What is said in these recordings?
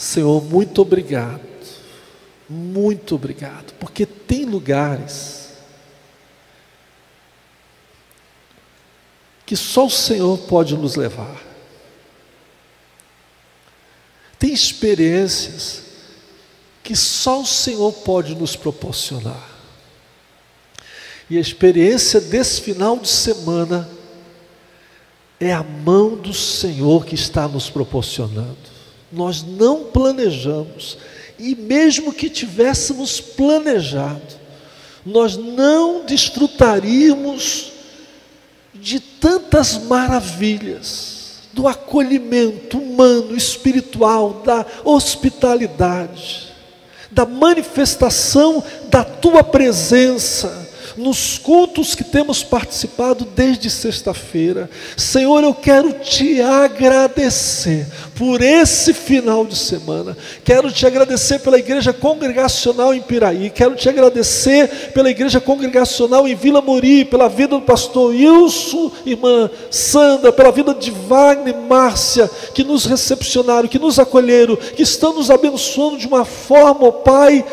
Senhor, muito obrigado, porque tem lugares que só o Senhor pode nos levar. Tem experiências que só o Senhor pode nos proporcionar. E a experiência desse final de semana é a mão do Senhor que está nos proporcionando. Nós não planejamos, e mesmo que tivéssemos planejado, nós não desfrutaríamos de tantas maravilhas, do acolhimento humano, espiritual, da hospitalidade, da manifestação da Tua presença, nos cultos que temos participado desde sexta-feira. Senhor, eu quero Te agradecer por esse final de semana. Quero Te agradecer pela igreja congregacional em Piraí. Quero Te agradecer pela igreja congregacional em Vila Mori, pela vida do pastor Wilson, irmã Sandra, pela vida de Wagner e Márcia, que nos recepcionaram, que nos acolheram, que estão nos abençoando de uma forma, ó Pai,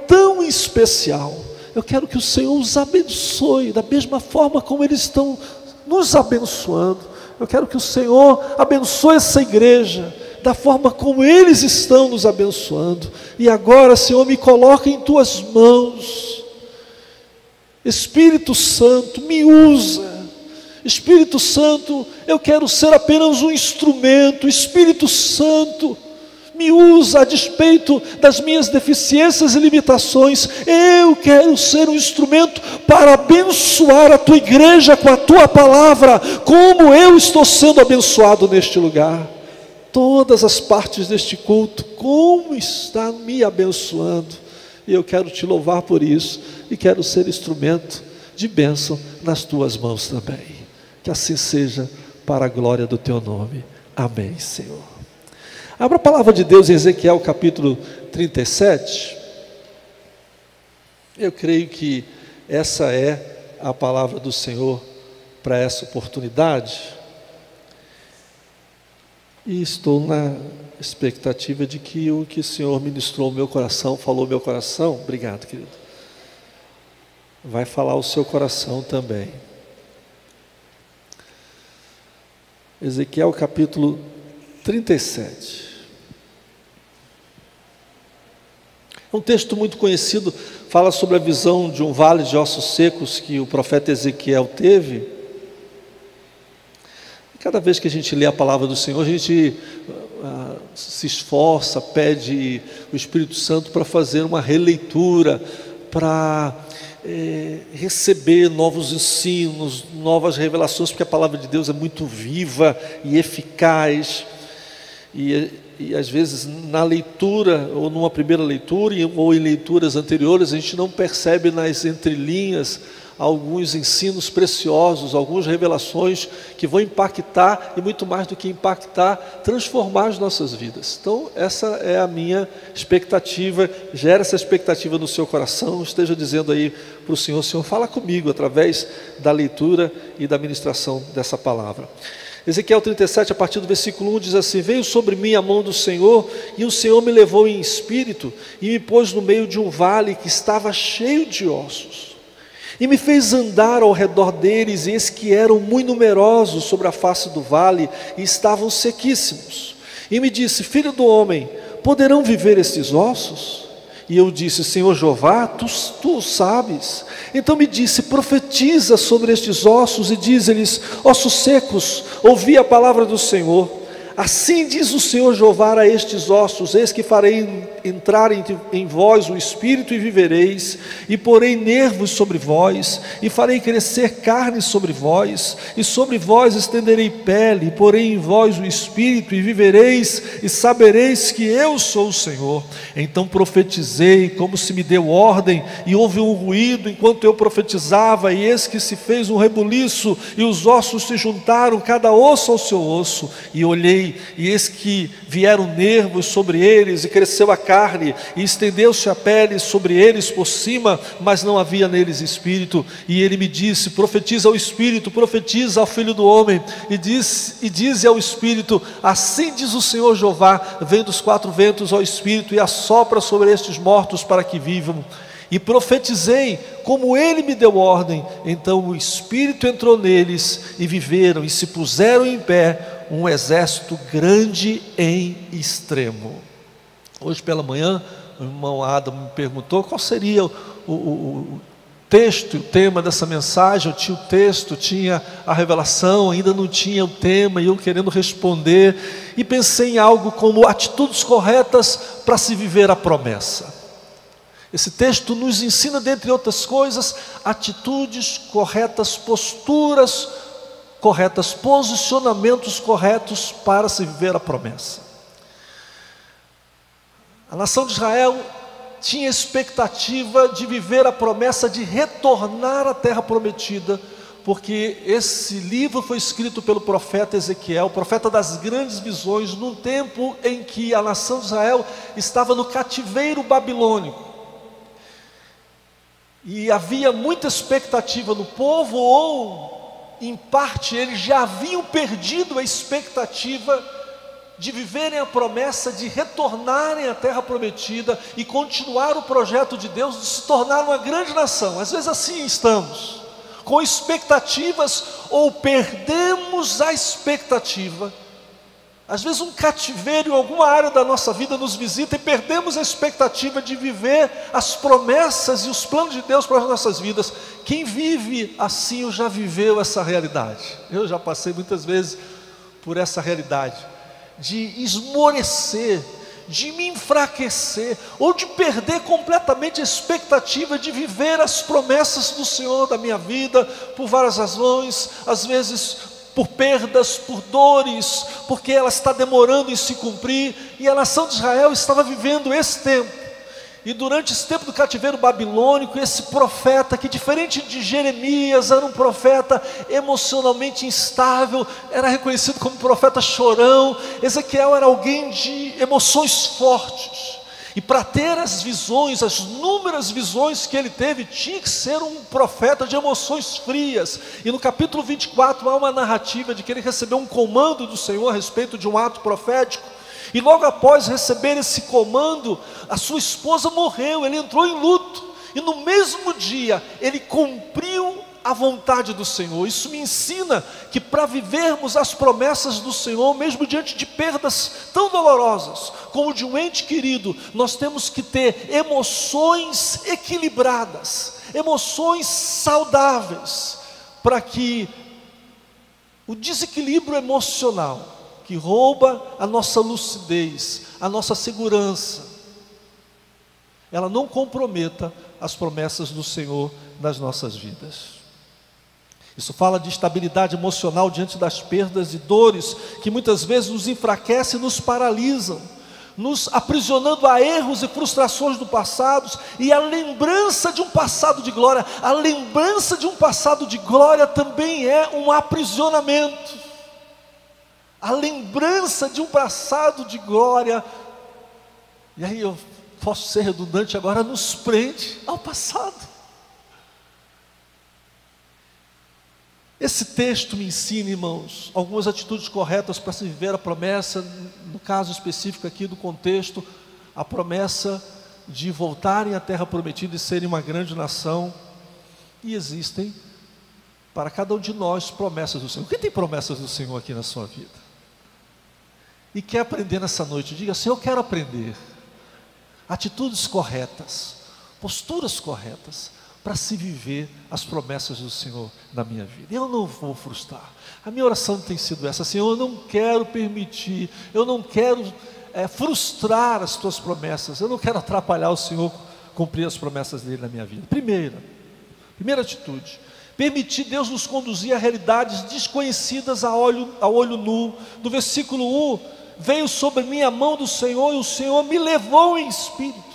tão especial. Eu quero que o Senhor os abençoe da mesma forma como eles estão nos abençoando. Eu quero que o Senhor abençoe essa igreja da forma como eles estão nos abençoando. E agora, Senhor, me coloca em Tuas mãos. Espírito Santo, me usa. Espírito Santo, eu quero ser apenas um instrumento. Espírito Santo, me usa a despeito das minhas deficiências e limitações. Eu quero ser um instrumento para abençoar a Tua igreja com a Tua palavra, como eu estou sendo abençoado neste lugar. Todas as partes deste culto, como está me abençoando. E eu quero Te louvar por isso, e quero ser instrumento de bênção nas Tuas mãos também. Que assim seja, para a glória do Teu nome. Amém, Senhor. Abra a palavra de Deus em Ezequiel capítulo 37. Eu creio que essa é a palavra do Senhor para essa oportunidade. E estou na expectativa de que o que o Senhor ministrou ao meu coração, falou ao meu coração, obrigado, querido, vai falar ao seu coração também. Ezequiel capítulo 37. Um texto muito conhecido, fala sobre a visão de um vale de ossos secos que o profeta Ezequiel teve. E cada vez que a gente lê a palavra do Senhor, a gente se esforça, pede o Espírito Santo para fazer uma releitura, para receber novos ensinos, novas revelações, porque a palavra de Deus é muito viva e eficaz. E às vezes na leitura, ou numa primeira leitura, ou em leituras anteriores, a gente não percebe nas entrelinhas alguns ensinos preciosos, algumas revelações que vão impactar, e muito mais do que impactar, transformar as nossas vidas. Então essa é a minha expectativa. Gera essa expectativa no seu coração. Esteja dizendo aí para o Senhor: Senhor, fala comigo através da leitura e da ministração dessa palavra. Ezequiel 37, a partir do versículo 1, diz assim: veio sobre mim a mão do Senhor, e o Senhor me levou em espírito, e me pôs no meio de um vale que estava cheio de ossos, e me fez andar ao redor deles, e eis que eram muito numerosos sobre a face do vale, e estavam sequíssimos. E me disse: filho do homem, poderão viver estes ossos? E eu disse: Senhor Jeová, tu o sabes. Então me disse: profetiza sobre estes ossos e diz-lhes: ossos secos, ouvi a palavra do Senhor. Assim diz o Senhor Jeová a estes ossos: eis que farei entrar em vós o Espírito e vivereis, e porei nervos sobre vós, e farei crescer carne sobre vós, e sobre vós estenderei pele, e porei em vós o Espírito e vivereis, e sabereis que eu sou o Senhor. Então profetizei, como se me deu ordem, e houve um ruído enquanto eu profetizava, e eis que se fez um rebuliço, e os ossos se juntaram, cada osso ao seu osso, e olhei, e eis que vieram nervos sobre eles, e cresceu a carne, e estendeu-se a pele sobre eles por cima, mas não havia neles espírito. E ele me disse: profetiza ao espírito, profetiza ao filho do homem, e dize ao espírito: assim diz o Senhor Jeová, vem dos quatro ventos ao espírito, e assopra sobre estes mortos para que vivam. E profetizei como ele me deu ordem. Então o Espírito entrou neles, e viveram, e se puseram em pé, um exército grande em extremo. Hoje pela manhã, o irmão Adam me perguntou qual seria o texto, o tema dessa mensagem. Eu tinha o texto, tinha a revelação, ainda não tinha o tema, e eu querendo responder, e pensei em algo como atitudes corretas para se viver a promessa. Esse texto nos ensina, dentre outras coisas, atitudes corretas, posturas corretas, posicionamentos corretos para se viver a promessa. A nação de Israel tinha expectativa de viver a promessa de retornar à terra prometida, porque esse livro foi escrito pelo profeta Ezequiel, o profeta das grandes visões, num tempo em que a nação de Israel estava no cativeiro babilônico. E havia muita expectativa no povo, ou em parte eles já haviam perdido a expectativa de viverem a promessa de retornarem à terra prometida e continuar o projeto de Deus de se tornar uma grande nação. Às vezes assim estamos, com expectativas, ou perdemos a expectativa. Às vezes um cativeiro em alguma área da nossa vida nos visita e perdemos a expectativa de viver as promessas e os planos de Deus para as nossas vidas. Quem vive assim já viveu essa realidade. Eu já passei muitas vezes por essa realidade, de esmorecer, de me enfraquecer, ou de perder completamente a expectativa de viver as promessas do Senhor da minha vida, por várias razões, às vezes por perdas, por dores, porque ela está demorando em se cumprir. E a nação de Israel estava vivendo esse tempo, e durante esse tempo do cativeiro babilônico, esse profeta, que diferente de Jeremias, era um profeta emocionalmente instável, era reconhecido como profeta chorão. Ezequiel era alguém de emoções fortes, e para ter as visões, as inúmeras visões que ele teve, tinha que ser um profeta de emoções frias. E no capítulo 24 há uma narrativa de que ele recebeu um comando do Senhor a respeito de um ato profético, e logo após receber esse comando, a sua esposa morreu. Ele entrou em luto, e no mesmo dia ele cumpriu a vontade do Senhor. Isso me ensina que para vivermos as promessas do Senhor, mesmo diante de perdas tão dolorosas como de um ente querido, nós temos que ter emoções equilibradas, emoções saudáveis, para que o desequilíbrio emocional, que rouba a nossa lucidez, a nossa segurança, ela não comprometa as promessas do Senhor nas nossas vidas. Isso fala de estabilidade emocional diante das perdas e dores, que muitas vezes nos enfraquecem e nos paralisam, nos aprisionando a erros e frustrações do passado. E a lembrança de um passado de glória, a lembrança de um passado de glória também é um aprisionamento. A lembrança de um passado de glória, e aí eu posso ser redundante agora, nos prende ao passado. Esse texto me ensina, irmãos, algumas atitudes corretas para se viver a promessa, no caso específico aqui do contexto, a promessa de voltarem à terra prometida e serem uma grande nação. E existem para cada um de nós promessas do Senhor. Quem tem promessas do Senhor aqui na sua vida? E quer aprender nessa noite? Diga assim: eu quero aprender atitudes corretas, posturas corretas, para se viver as promessas do Senhor na minha vida. Eu não vou frustrar. A minha oração tem sido essa: Senhor, eu não quero permitir, eu não quero frustrar as tuas promessas, eu não quero atrapalhar o Senhor cumprir as promessas dele na minha vida. Primeira atitude, permitir Deus nos conduzir a realidades desconhecidas a olho nu. No versículo 1, veio sobre mim a mão do Senhor, e o Senhor me levou em espírito.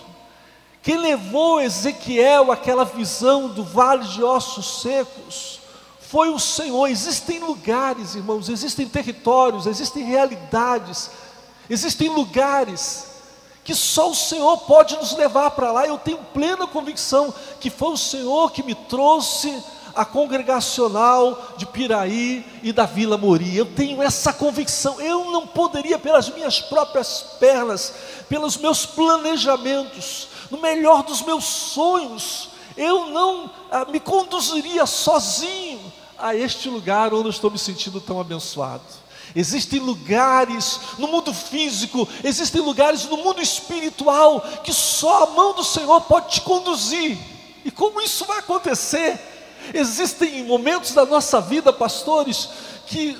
Quem levou Ezequiel àquela visão do vale de ossos secos foi o Senhor. Existem lugares, irmãos, existem territórios, existem realidades, existem lugares que só o Senhor pode nos levar para lá. Eu tenho plena convicção que foi o Senhor que me trouxe a congregacional de Piraí e da Vila Mori. Eu tenho essa convicção. Eu não poderia, pelas minhas próprias pernas, pelos meus planejamentos, no melhor dos meus sonhos, eu não me conduziria sozinho a este lugar onde eu estou me sentindo tão abençoado. Existem lugares no mundo físico, existem lugares no mundo espiritual, que só a mão do Senhor pode te conduzir. E como isso vai acontecer? Existem momentos da nossa vida, pastores, que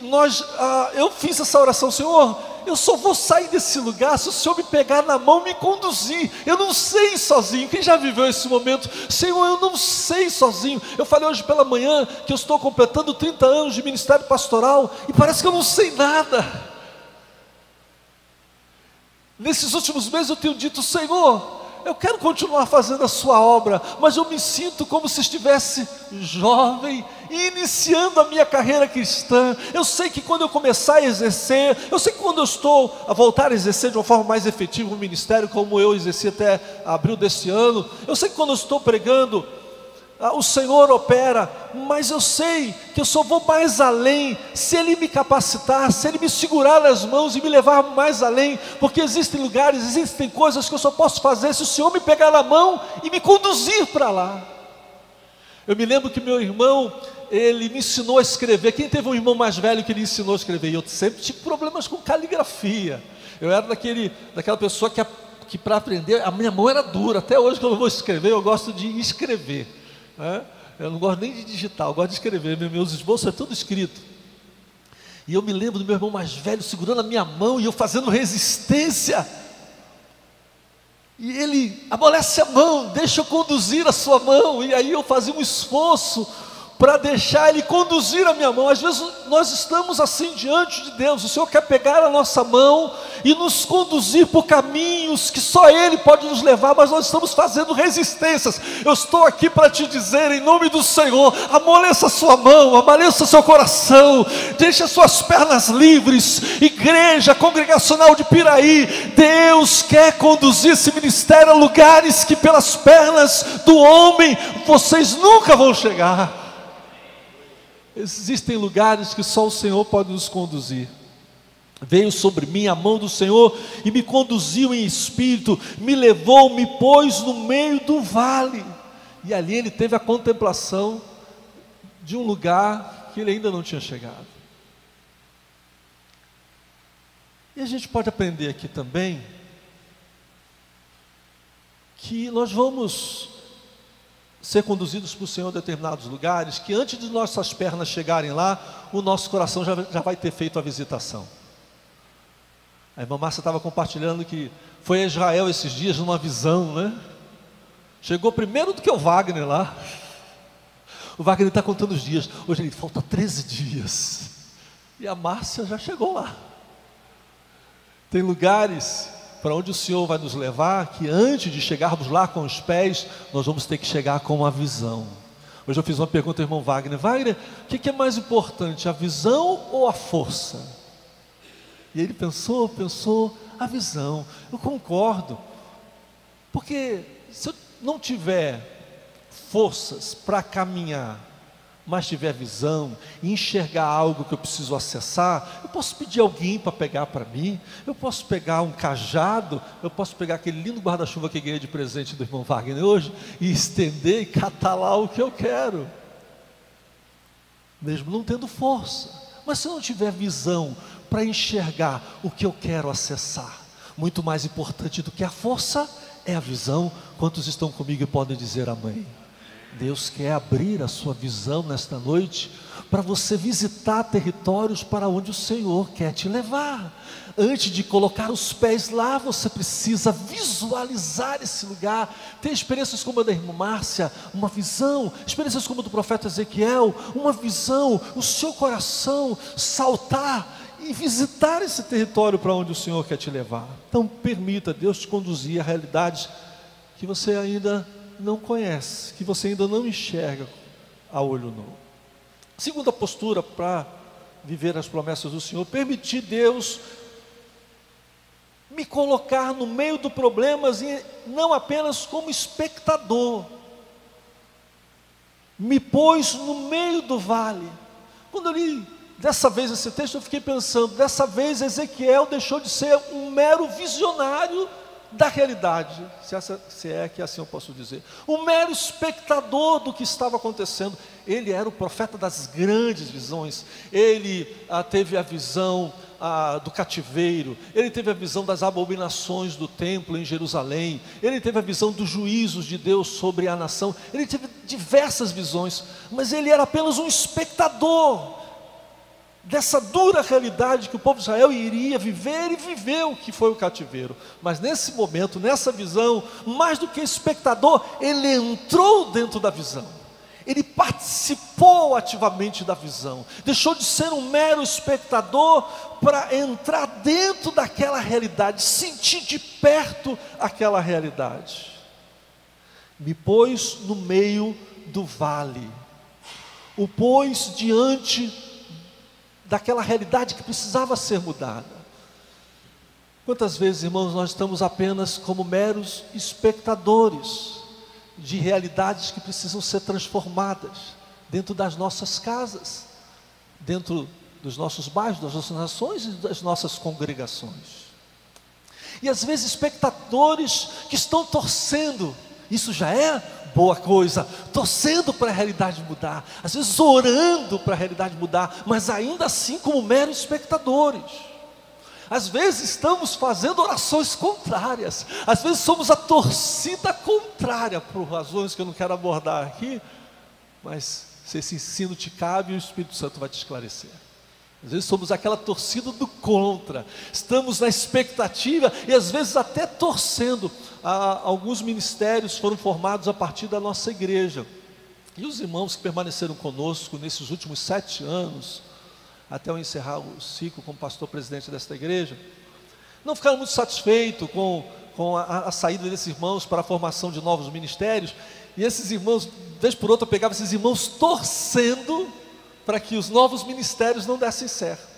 eu fiz essa oração: Senhor, eu só vou sair desse lugar se o Senhor me pegar na mão e me conduzir. Eu não sei sozinho. Quem já viveu esse momento? Senhor, eu não sei sozinho. Eu falei hoje pela manhã que eu estou completando 30 anos de ministério pastoral e parece que eu não sei nada. Nesses últimos meses eu tenho dito: Senhor, eu quero continuar fazendo a sua obra, mas eu me sinto como se estivesse jovem, iniciando a minha carreira cristã. Eu sei que quando eu começar a exercer, eu sei que quando eu estou a voltar a exercer de uma forma mais efetiva o ministério, como eu exerci até abril desse ano, eu sei que quando eu estou pregando, o Senhor opera, mas eu sei que eu só vou mais além se Ele me capacitar, se Ele me segurar nas mãos e me levar mais além, porque existem lugares, existem coisas que eu só posso fazer se o Senhor me pegar na mão e me conduzir para lá. Eu me lembro que meu irmão, ele me ensinou a escrever. Quem teve um irmão mais velho que ele ensinou a escrever? E eu sempre tive problemas com caligrafia. Eu era daquela pessoa que para aprender, a minha mão era dura. Até hoje, quando eu vou escrever, eu gosto de escrever, né? Eu não gosto nem de digitar, eu gosto de escrever. Meus esboços é tudo escrito. E eu me lembro do meu irmão mais velho segurando a minha mão e eu fazendo resistência. E ele amolece a mão, deixa eu conduzir a sua mão. E aí eu fazia um esforço para deixar Ele conduzir a minha mão. Às vezes nós estamos assim diante de Deus, o Senhor quer pegar a nossa mão e nos conduzir por caminhos que só Ele pode nos levar, mas nós estamos fazendo resistências. Eu estou aqui para te dizer, em nome do Senhor, amoleça a sua mão, amoleça seu coração, deixe as suas pernas livres. Igreja Congregacional de Piraí, Deus quer conduzir esse ministério a lugares que pelas pernas do homem vocês nunca vão chegar. Existem lugares que só o Senhor pode nos conduzir. Veio sobre mim a mão do Senhor e me conduziu em espírito, me levou, me pôs no meio do vale. E ali ele teve a contemplação de um lugar que ele ainda não tinha chegado. E a gente pode aprender aqui também que nós vamos ser conduzidos por Senhor a determinados lugares, que antes de nossas pernas chegarem lá, o nosso coração já vai ter feito a visitação. A irmã Márcia estava compartilhando que foi a Israel esses dias numa visão, né? Chegou primeiro do que o Wagner lá. O Wagner está contando os dias. Hoje ele falta 13 dias. E a Márcia já chegou lá. Tem lugares para onde o Senhor vai nos levar, que antes de chegarmos lá com os pés, nós vamos ter que chegar com uma visão. Hoje eu fiz uma pergunta ao irmão Wagner: Wagner, o que é mais importante, a visão ou a força? E ele pensou, a visão. Eu concordo, porque se eu não tiver forças para caminhar, mas tiver visão e enxergar algo que eu preciso acessar, eu posso pedir alguém para pegar para mim, eu posso pegar um cajado, eu posso pegar aquele lindo guarda-chuva que ganhei de presente do irmão Wagner hoje e estender e catar lá o que eu quero, mesmo não tendo força. Mas se eu não tiver visão para enxergar o que eu quero acessar, muito mais importante do que a força é a visão. Quantos estão comigo e podem dizer amém? Deus quer abrir a sua visão nesta noite, para você visitar territórios para onde o Senhor quer te levar. Antes de colocar os pés lá, você precisa visualizar esse lugar, ter experiências como a da irmã Márcia, uma visão, experiências como a do profeta Ezequiel, uma visão, o seu coração saltar e visitar esse território para onde o Senhor quer te levar. Então permita Deus te conduzir a realidades que você ainda não conhece, que você ainda não enxerga a olho nu. Segunda postura para viver as promessas do Senhor: permitir Deus me colocar no meio do problema e não apenas como espectador. Me pôs no meio do vale. Quando eu li dessa vez esse texto, eu fiquei pensando, dessa vez Ezequiel deixou de ser um mero visionário da realidade, se é que assim eu posso dizer, um mero espectador do que estava acontecendo. Ele era o profeta das grandes visões. Ele teve a visão do cativeiro, ele teve a visão das abominações do templo em Jerusalém, ele teve a visão dos juízos de Deus sobre a nação, ele teve diversas visões, mas ele era apenas um espectador dessa dura realidade que o povo de Israel iria viver, e viveu o que foi o cativeiro. Mas nesse momento, nessa visão, mais do que espectador, ele entrou dentro da visão, ele participou ativamente da visão, deixou de ser um mero espectador para entrar dentro daquela realidade, sentir de perto aquela realidade. Me pôs no meio do vale, o pôs diante daquela realidade que precisava ser mudada. Quantas vezes, irmãos, nós estamos apenas como meros espectadores de realidades que precisam ser transformadas dentro das nossas casas, dentro dos nossos bairros, das nossas nações e das nossas congregações. E às vezes espectadores que estão torcendo, isso já é boa coisa, torcendo para a realidade mudar, às vezes orando para a realidade mudar, mas ainda assim como meros espectadores. Às vezes estamos fazendo orações contrárias, às vezes somos a torcida contrária, por razões que eu não quero abordar aqui, mas se esse ensino te cabe, o Espírito Santo vai te esclarecer. Às vezes somos aquela torcida do contra, estamos na expectativa e às vezes até torcendo. Alguns ministérios foram formados a partir da nossa igreja, e os irmãos que permaneceram conosco nesses últimos 7 anos, até eu encerrar o ciclo como pastor presidente desta igreja, não ficaram muito satisfeitos com a saída desses irmãos para a formação de novos ministérios, e esses irmãos, vez por outra, pegavam esses irmãos torcendo para que os novos ministérios não dessem certo.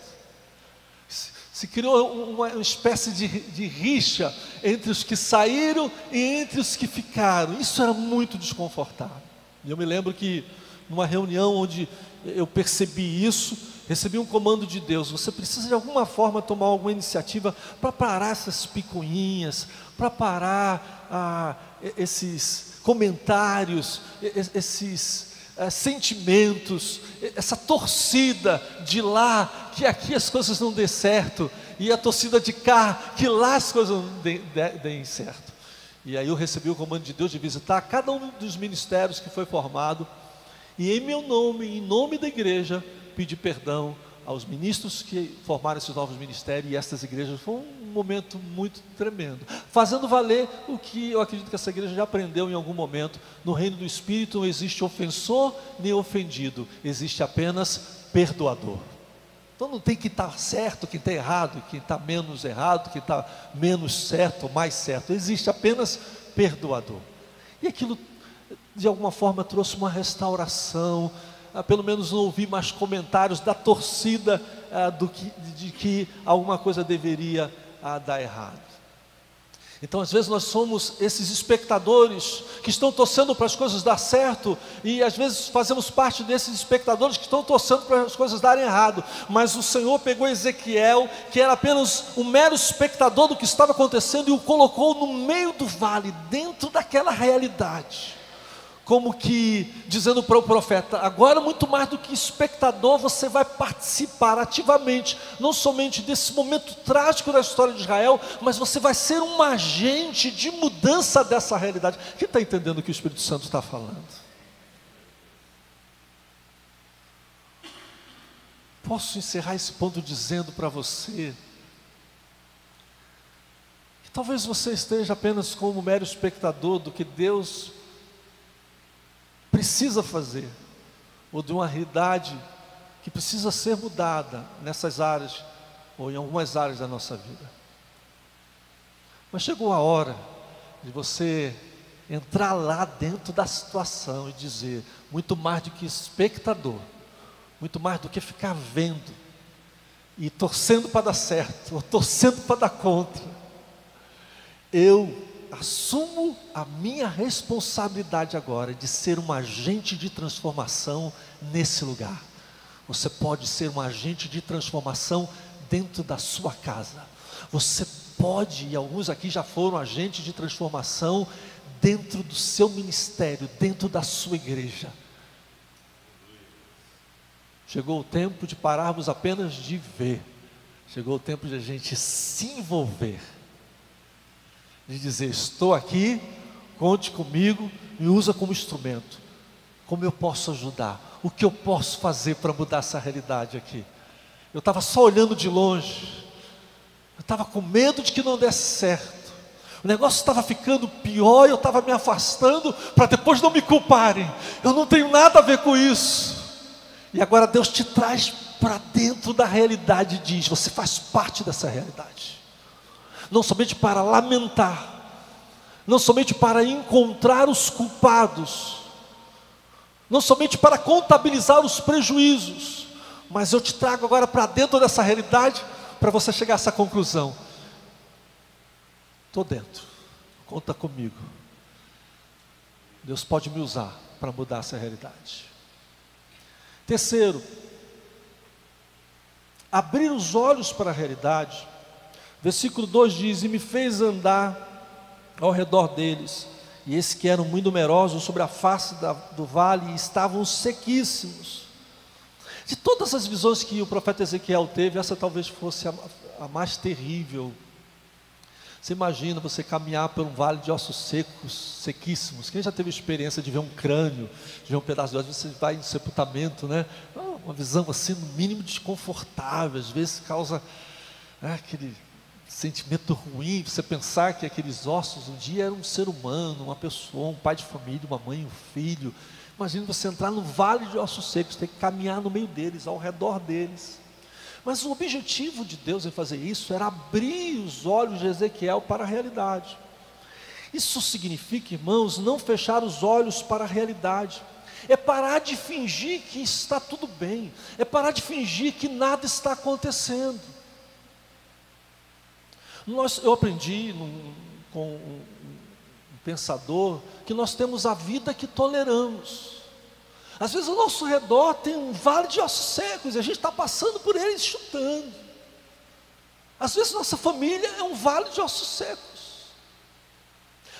Se criou uma espécie de rixa entre os que saíram e entre os que ficaram. Isso era muito desconfortável. E eu me lembro que numa reunião onde eu percebi isso, recebi um comando de Deus: você precisa de alguma forma tomar alguma iniciativa para parar essas picuinhas, para parar esses comentários, esses sentimentos, essa torcida de lá, que aqui as coisas não dê certo, e a torcida de cá, que lá as coisas não deem certo. E aí eu recebi o comando de Deus de visitar cada um dos ministérios que foi formado, e em meu nome, em nome da igreja, pedir perdão aos ministros que formaram esses novos ministérios e estas igrejas. Foi um momento muito tremendo, fazendo valer o que eu acredito que essa igreja já aprendeu em algum momento: no reino do Espírito não existe ofensor nem ofendido, existe apenas perdoador. Então não tem quem está certo, quem está errado, quem está menos errado, quem está menos certo ou mais certo, existe apenas perdoador. E aquilo de alguma forma trouxe uma restauração. Pelo menos não ouvi mais comentários da torcida de que alguma coisa deveria dar errado. Então às vezes nós somos esses espectadores que estão torcendo para as coisas dar certo, e às vezes fazemos parte desses espectadores que estão torcendo para as coisas darem errado. Mas o Senhor pegou Ezequiel, que era apenas um mero espectador do que estava acontecendo, e o colocou no meio do vale, dentro daquela realidade, como que dizendo para o profeta: agora muito mais do que espectador, você vai participar ativamente, não somente desse momento trágico da história de Israel, mas você vai ser um agente de mudança dessa realidade. Quem está entendendo o que o Espírito Santo está falando? Posso encerrar esse ponto dizendo para você que talvez você esteja apenas como mero espectador do que Deus precisa fazer, ou de uma realidade que precisa ser mudada nessas áreas, ou em algumas áreas da nossa vida. Mas chegou a hora de você entrar lá dentro da situação e dizer: muito mais do que espectador, muito mais do que ficar vendo e torcendo para dar certo, ou torcendo para dar contra, eu assumo a minha responsabilidade agora de ser um agente de transformação nesse lugar. Você pode ser um agente de transformação dentro da sua casa. Você pode, e alguns aqui já foram agentes de transformação dentro do seu ministério, dentro da sua igreja. Chegou o tempo de pararmos apenas de ver. Chegou o tempo de a gente se envolver. De dizer, estou aqui, conte comigo, me usa como instrumento. Como eu posso ajudar? O que eu posso fazer para mudar essa realidade aqui? Eu estava só olhando de longe. Eu estava com medo de que não desse certo. O negócio estava ficando pior e eu estava me afastando para depois não me culparem. Eu não tenho nada a ver com isso. E agora Deus te traz para dentro da realidade e diz, você faz parte dessa realidade. Não somente para lamentar, não somente para encontrar os culpados, não somente para contabilizar os prejuízos, mas eu te trago agora para dentro dessa realidade, para você chegar a essa conclusão. Estou dentro, conta comigo. Deus pode me usar para mudar essa realidade. Terceiro, abrir os olhos para a realidade. Versículo 2 diz, e me fez andar ao redor deles, e esses que eram muito numerosos sobre a face do vale, estavam sequíssimos. De todas as visões que o profeta Ezequiel teve, essa talvez fosse a mais terrível. Você imagina você caminhar por um vale de ossos secos, sequíssimos. Quem já teve a experiência de ver um crânio, de ver um pedaço de osso, você vai em sepultamento, né? Uma visão assim, no mínimo desconfortável, às vezes causa aquele sentimento ruim, você pensar que aqueles ossos um dia eram um ser humano, uma pessoa, um pai de família, uma mãe, um filho. Imagina você entrar num vale de ossos secos, ter que caminhar no meio deles, ao redor deles. Mas o objetivo de Deus em fazer isso era abrir os olhos de Ezequiel para a realidade. Isso significa, irmãos, não fechar os olhos para a realidade. É parar de fingir que está tudo bem. É parar de fingir que nada está acontecendo. Eu aprendi com um pensador que nós temos a vida que toleramos. Às vezes ao nosso redor tem um vale de ossos secos e a gente está passando por eles chutando. Às vezes nossa família é um vale de ossos secos.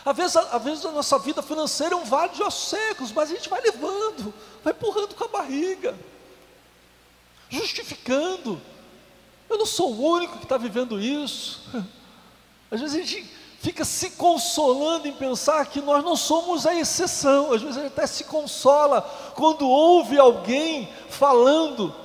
Às vezes a nossa vida financeira é um vale de ossos secos, mas a gente vai levando, vai empurrando com a barriga, justificando. Eu não sou o único que está vivendo isso. Às vezes a gente fica se consolando em pensar que nós não somos a exceção. Às vezes a gente até se consola quando ouve alguém falando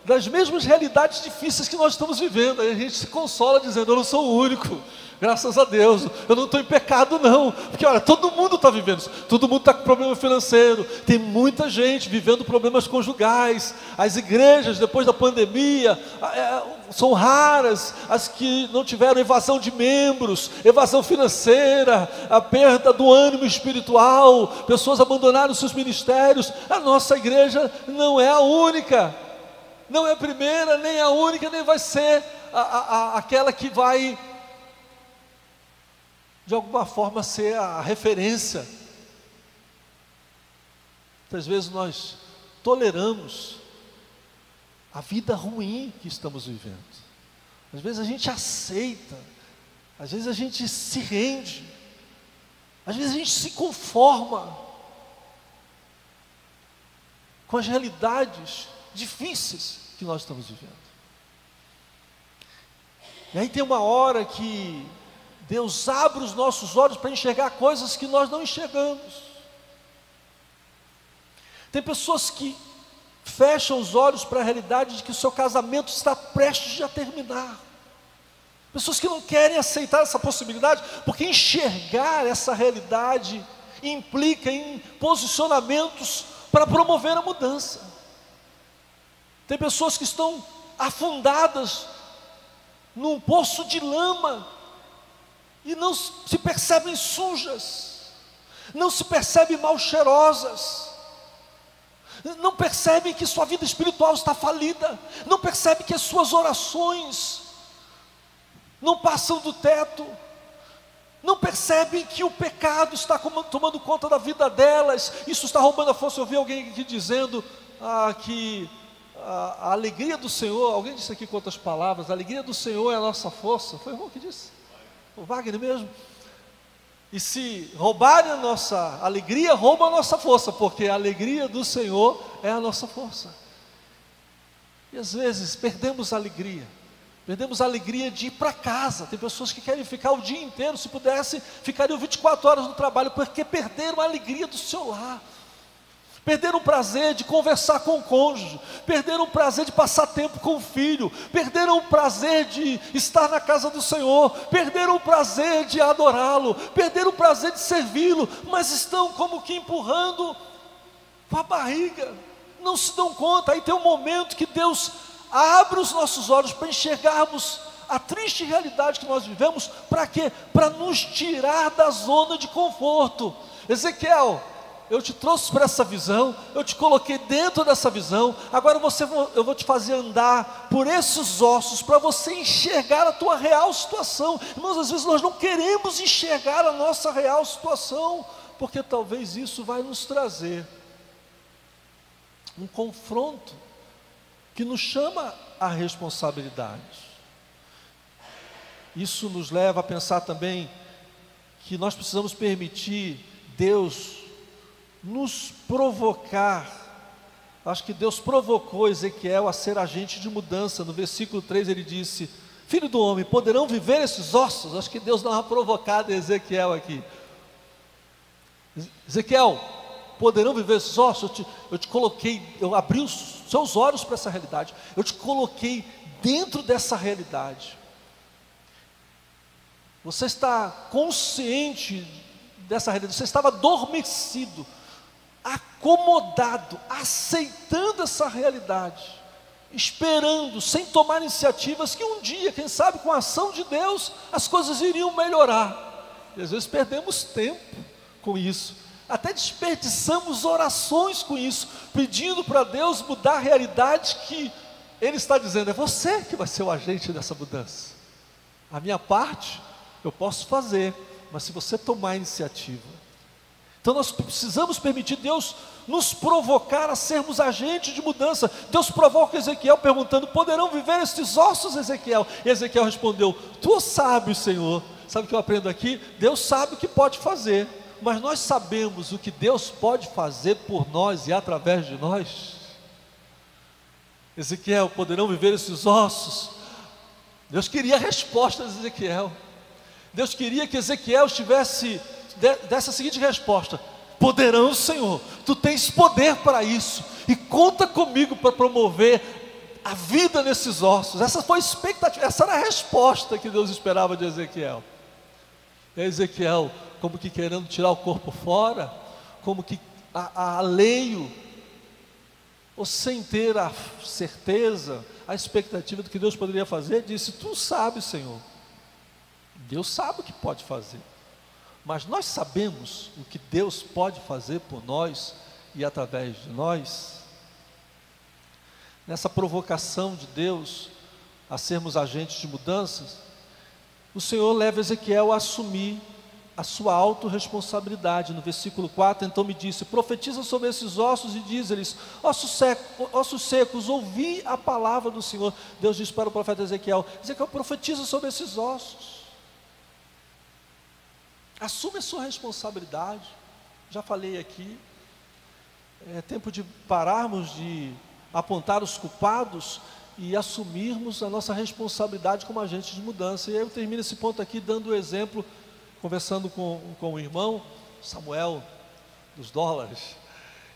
das mesmas realidades difíceis que nós estamos vivendo. Aí a gente se consola dizendo, eu não sou o único, graças a Deus, eu não estou em pecado não, porque olha, todo mundo está vivendo isso, todo mundo está com problema financeiro, tem muita gente vivendo problemas conjugais, as igrejas depois da pandemia, são raras as que não tiveram evasão de membros, evasão financeira, a perda do ânimo espiritual, pessoas abandonaram seus ministérios. A nossa igreja não é a única, não é a primeira, nem a única, nem vai ser aquela que vai de alguma forma ser a referência. Muitas vezes nós toleramos a vida ruim que estamos vivendo. Às vezes a gente aceita, às vezes a gente se rende, às vezes a gente se conforma com as realidades difíceis que nós estamos vivendo. E aí tem uma hora que Deus abre os nossos olhos para enxergar coisas que nós não enxergamos. Tem pessoas que fecham os olhos para a realidade de que o seu casamento está prestes a terminar. Pessoas que não querem aceitar essa possibilidade, porque enxergar essa realidade implica em posicionamentos para promover a mudança. Tem pessoas que estão afundadas num poço de lama e não se percebem sujas, não se percebem mal cheirosas, não percebem que sua vida espiritual está falida, não percebem que as suas orações não passam do teto, não percebem que o pecado está tomando conta da vida delas, isso está roubando a força. Eu vi alguém aqui dizendo que a alegria do Senhor, alguém disse aqui com outras palavras, a alegria do Senhor é a nossa força. Foi o irmão que disse? O Wagner mesmo? E se roubarem a nossa alegria, roubam a nossa força, porque a alegria do Senhor é a nossa força. E às vezes perdemos a alegria de ir para casa. Tem pessoas que querem ficar o dia inteiro, se pudesse, ficariam 24 horas no trabalho, porque perderam a alegria do seu lar. Perderam o prazer de conversar com o cônjuge, perderam o prazer de passar tempo com o filho, perderam o prazer de estar na casa do Senhor, perderam o prazer de adorá-lo, perderam o prazer de servi-lo, mas estão como que empurrando com a barriga, não se dão conta. Aí tem um momento que Deus abre os nossos olhos para enxergarmos a triste realidade que nós vivemos. Para quê? Para nos tirar da zona de conforto. Ezequiel, eu te trouxe para essa visão, eu te coloquei dentro dessa visão, agora eu vou te fazer andar por esses ossos, para você enxergar a tua real situação. Irmãos, às vezes nós não queremos enxergar a nossa real situação, porque talvez isso vai nos trazer um confronto que nos chama à responsabilidade. Isso nos leva a pensar também que nós precisamos permitir Deus nos provocar. Acho que Deus provocou Ezequiel a ser agente de mudança. No versículo 3 ele disse: filho do homem, poderão viver esses ossos? Acho que Deus dá uma provocada em Ezequiel aqui. Ezequiel, poderão viver esses ossos? Eu te coloquei, eu abri os seus olhos para essa realidade, eu te coloquei dentro dessa realidade. Você está consciente dessa realidade, você estava adormecido, acomodado, aceitando essa realidade, esperando, sem tomar iniciativas, que um dia, quem sabe com a ação de Deus, as coisas iriam melhorar. E às vezes perdemos tempo com isso, até desperdiçamos orações com isso, pedindo para Deus mudar a realidade que Ele está dizendo: é você que vai ser o agente dessa mudança. A minha parte eu posso fazer, mas se você tomar a iniciativa. Então nós precisamos permitir Deus nos provocar a sermos agentes de mudança. Deus provoca Ezequiel perguntando: poderão viver estes ossos, Ezequiel? E Ezequiel respondeu: tu sabes, Senhor. Sabe o que eu aprendo aqui? Deus sabe o que pode fazer, mas nós sabemos o que Deus pode fazer por nós e através de nós. Ezequiel, poderão viver esses ossos? Deus queria a resposta de Ezequiel. Deus queria que Ezequiel desse a seguinte resposta: poderão, Senhor, tu tens poder para isso, e conta comigo para promover a vida nesses ossos. Essa foi a expectativa, essa era a resposta que Deus esperava de Ezequiel. E Ezequiel, como que querendo tirar o corpo fora, como que alheio, ou sem ter a certeza, a expectativa do que Deus poderia fazer, disse: tu sabes, Senhor. Deus sabe o que pode fazer, mas nós sabemos o que Deus pode fazer por nós e através de nós. Nessa provocação de Deus a sermos agentes de mudanças, o Senhor leva Ezequiel a assumir a sua autorresponsabilidade. No versículo 4, então me disse: profetiza sobre esses ossos e diz-lhes: ossos secos, ouvi a palavra do Senhor. Deus disse para o profeta Ezequiel: Ezequiel, profetiza sobre esses ossos. Assume a sua responsabilidade. Já falei aqui, é tempo de pararmos de apontar os culpados e assumirmos a nossa responsabilidade como agentes de mudança. E aí eu termino esse ponto aqui dando o exemplo, conversando com o irmão Samuel dos dólares,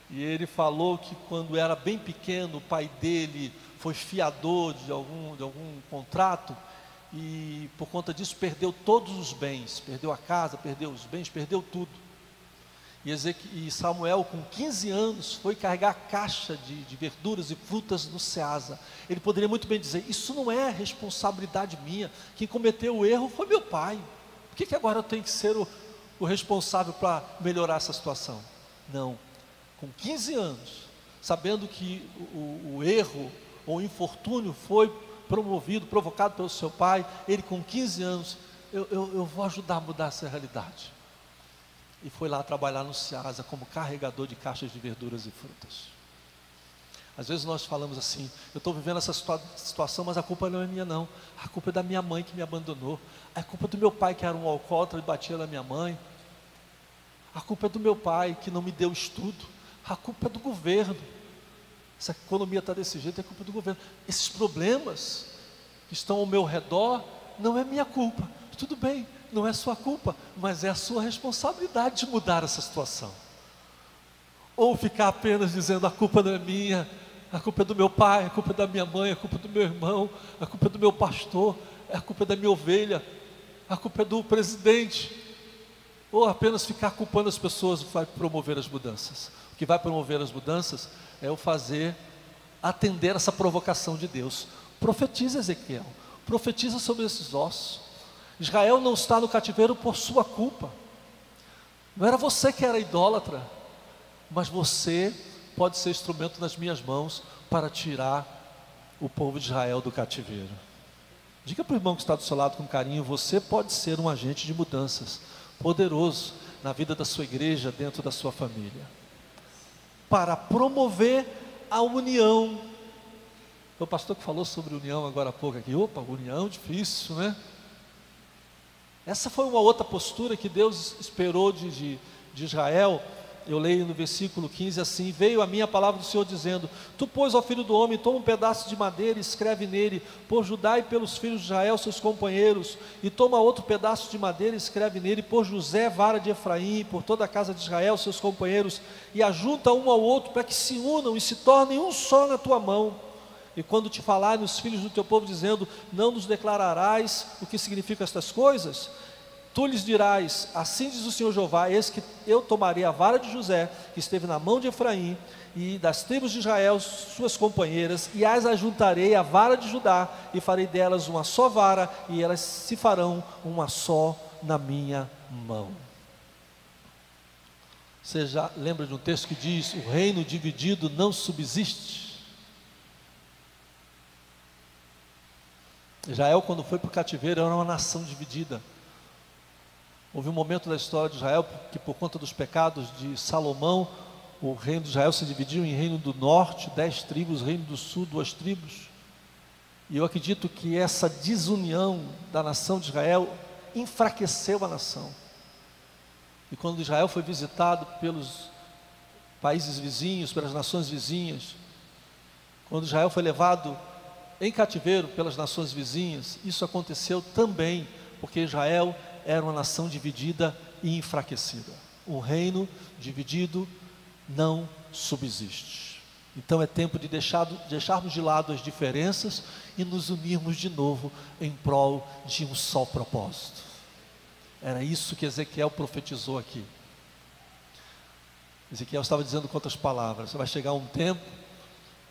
e ele falou que quando era bem pequeno, o pai dele foi fiador de algum contrato, e por conta disso perdeu todos os bens, perdeu a casa, perdeu os bens, perdeu tudo. E Samuel, com 15 anos, foi carregar a caixa de verduras e frutas no Ceasa. Ele poderia muito bem dizer: isso não é responsabilidade minha, quem cometeu o erro foi meu pai, por que agora eu tenho que ser o responsável para melhorar essa situação? Não, com 15 anos, sabendo que o erro ou o infortúnio foi provocado pelo seu pai, ele com 15 anos eu vou ajudar a mudar essa realidade. E foi lá trabalhar no Ceasa como carregador de caixas de verduras e frutas. Às vezes nós falamos assim: eu estou vivendo essa situação, mas a culpa não é minha não. A culpa é da minha mãe que me abandonou. A culpa é do meu pai que era um alcoólatra e batia na minha mãe. A culpa é do meu pai que não me deu estudo. A culpa é do governo. Essa economia está desse jeito, é culpa do governo. Esses problemas que estão ao meu redor não é minha culpa. Tudo bem, não é sua culpa, mas é a sua responsabilidade de mudar essa situação. Ou ficar apenas dizendo: a culpa não é minha, a culpa é do meu pai, a culpa é da minha mãe, a culpa é do meu irmão, a culpa é do meu pastor, a culpa é da minha ovelha, a culpa é do presidente. Ou apenas ficar culpando as pessoas vai promover as mudanças. O que vai promover as mudanças é o fazer, atender essa provocação de Deus. Profetiza, Ezequiel, profetiza sobre esses ossos. Israel não está no cativeiro por sua culpa. Não era você que era idólatra, mas você pode ser instrumento nas minhas mãos para tirar o povo de Israel do cativeiro. Diga para o irmão que está do seu lado com carinho: você pode ser um agente de mudanças poderoso na vida da sua igreja, dentro da sua família, para promover a união. O pastor que falou sobre união agora há pouco aqui. Opa, união difícil, né? Essa foi uma outra postura que Deus esperou de Israel. Eu leio no versículo 15 assim: veio a mim a palavra do Senhor dizendo: tu, pois, ó filho do homem, toma um pedaço de madeira e escreve nele: por Judá e pelos filhos de Israel, seus companheiros. E toma outro pedaço de madeira e escreve nele: por José, vara de Efraim, e por toda a casa de Israel, seus companheiros. E ajunta um ao outro, para que se unam e se tornem um só na tua mão. E quando te falarem os filhos do teu povo dizendo: não nos declararás o que significam estas coisas, tu lhes dirás: assim diz o Senhor Jeová, eis que eu tomarei a vara de José, que esteve na mão de Efraim, e das tribos de Israel, suas companheiras, e as ajuntarei à vara de Judá, e farei delas uma só vara, e elas se farão uma só na minha mão. Você já lembra de um texto que diz: o reino dividido não subsiste? Israel, quando foi para o cativeiro, era uma nação dividida. Houve um momento da história de Israel que, por conta dos pecados de Salomão, o reino de Israel se dividiu em reino do norte, 10 tribos, reino do sul, 2 tribos. E eu acredito que essa desunião da nação de Israel enfraqueceu a nação. E quando Israel foi visitado pelos países vizinhos, pelas nações vizinhas, quando Israel foi levado em cativeiro pelas nações vizinhas, isso aconteceu também porque Israel era uma nação dividida e enfraquecida. Um reino dividido não subsiste. Então é tempo de deixarmos de lado as diferenças e nos unirmos de novo em prol de um só propósito. Era isso que Ezequiel profetizou aqui. Ezequiel estava dizendo com outras palavras: vai chegar um tempo